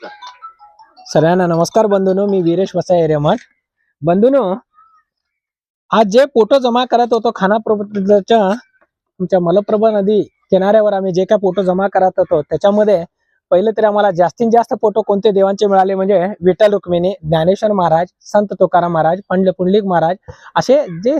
सर्वांना नमस्कार बंधूंनो, मी वीरेश वसाई रेमठ. बंधूंनो, आज जे फोटो जमा करत होतो खानापूरच्या आमच्या मलप्रभा नदी किनाऱ्यावर आम्ही जे काय फोटो जमा करत होतो त्याच्यामध्ये पहिले तरी आम्हाला जास्तीत जास्त फोटो कोणते देवांचे मिळाले म्हणजे विठ्ठल रुक्मिणी, ज्ञानेश्वर महाराज, संत तुकाराम महाराज, पुंडलिक महाराज असे जे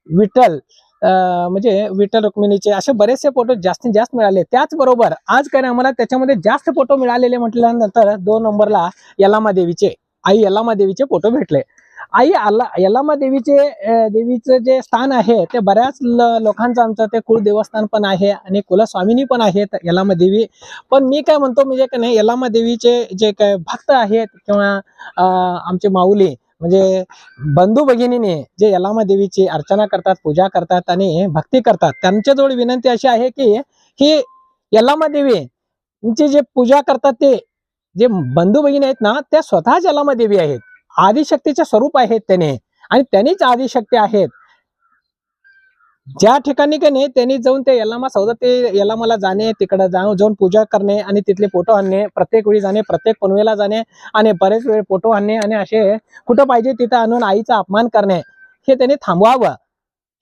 विठ्ठल म्हणजे विठ्ठल रुक्मिणीचे असे बरेचसे फोटो जास्तीत जास्त मिळाले. त्याचबरोबर आज काय आम्हाला त्याच्यामध्ये जास्त फोटो मिळालेले म्हटल्यानंतर 2 नंबरला यल्लामा देवीचे, आई यल्लामा देवीचे फोटो भेटले. आई यल्लामा देवीचं जे स्थान आहे ते बऱ्याच लोकांचं आमचं ते कुलदेवस्थान पण आहे आणि कुलस्वामिनी पण आहेत यल्लामा देवी. पण मी काय म्हणतो म्हणजे की नाही, यल्लामा देवीचे जे काय भक्त आहेत किंवा आमचे माऊली म्हणजे बंधू भगिनीने जे यल्लामा देवीची अर्चना करतात, पूजा करतात आणि भक्ती करतात, त्यांच्याजवळ विनंती अशी आहे की ही यल्लामा देवीची जे पूजा करतात ते जे बंधू भगिनी आहेत ना, त्या स्वतःच यल्लामा देवी आहेत, आदिशक्तीचे स्वरूप आहेत त्याने आणि त्यांनीच आदिशक्ती आहेत. ज्या ठिकाणी की नाही त्यांनी जाऊन ते यल्लामा सौदत्ती यल्लामाला जाणे, तिकडे जाऊन पूजा करणे आणि तिथले फोटो आणणे, प्रत्येक वेळी जाणे, प्रत्येक पनवेला जाणे आणि बरेच वेळ फोटो आणणे आणि असे कुठं पाहिजे तिथं आणून आईचा अपमान करणे हे त्यांनी थांबवावं.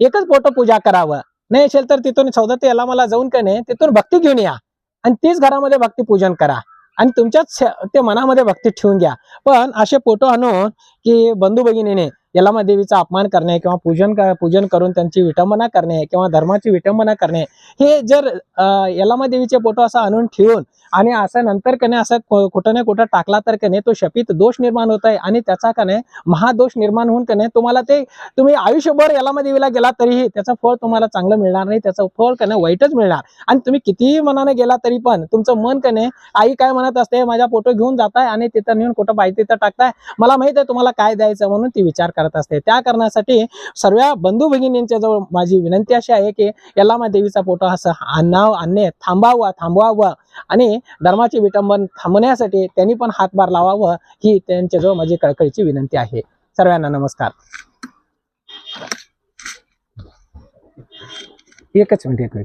एकच फोटो पूजा करावं. नाही असेल तर तिथून सौदत्ती यल्लामाला जाऊन का नाही तिथून भक्ती घेऊन या आणि तीच घरामध्ये भक्ती पूजन करा आणि तुमच्याच ते मनामध्ये भक्ती ठेवून घ्या. पण असे फोटो आणून की बंधू भगिनीने यल्लामा देवीचा अपमान करणे किंवा पूजन करून त्यांची विटंबना करणे किंवा धर्माची विटंबना करणे, हे जर यल्लामा देवीचे फोटो असं आणून ठेवून आणि असं नंतर कने असं कुठं ना कुठं टाकला तर कने तो शपित दोष निर्माण होत आहे आणि त्याचा कने महादोष निर्माण होऊन कने तुम्हाला ते तुम्ही आयुष्यभर यल्लामा देवीला गेला तरीही त्याचं फळ तुम्हाला चांगलं मिळणार नाही, त्याचं फळ कने वाईटच मिळणार. आणि तुम्ही कितीही मनाने गेला तरी पण तुमचं मन कने आई काय म्हणत असते, माझा फोटो घेऊन जाताय आणि तिथं नेऊन कुठं पाहिजे तिथं टाकताय, मला माहित आहे तुम्हाला काय द्यायचं म्हणून ती विचार करत असते. त्या कारणासाठी सर्व बंधू भगिनींच्या जवळ माझी विनंती अशी आहे की यल्लामा देवीचा फोटो असं आणणे थांबवावं आणि धर्माचे विटंबन थांबवण्यासाठी त्यांनी पण हातभार लावावं ही त्यांच्याजवळ माझी कळकळीची विनंती आहे. सर्वांना नमस्कार. एकच मिनिट.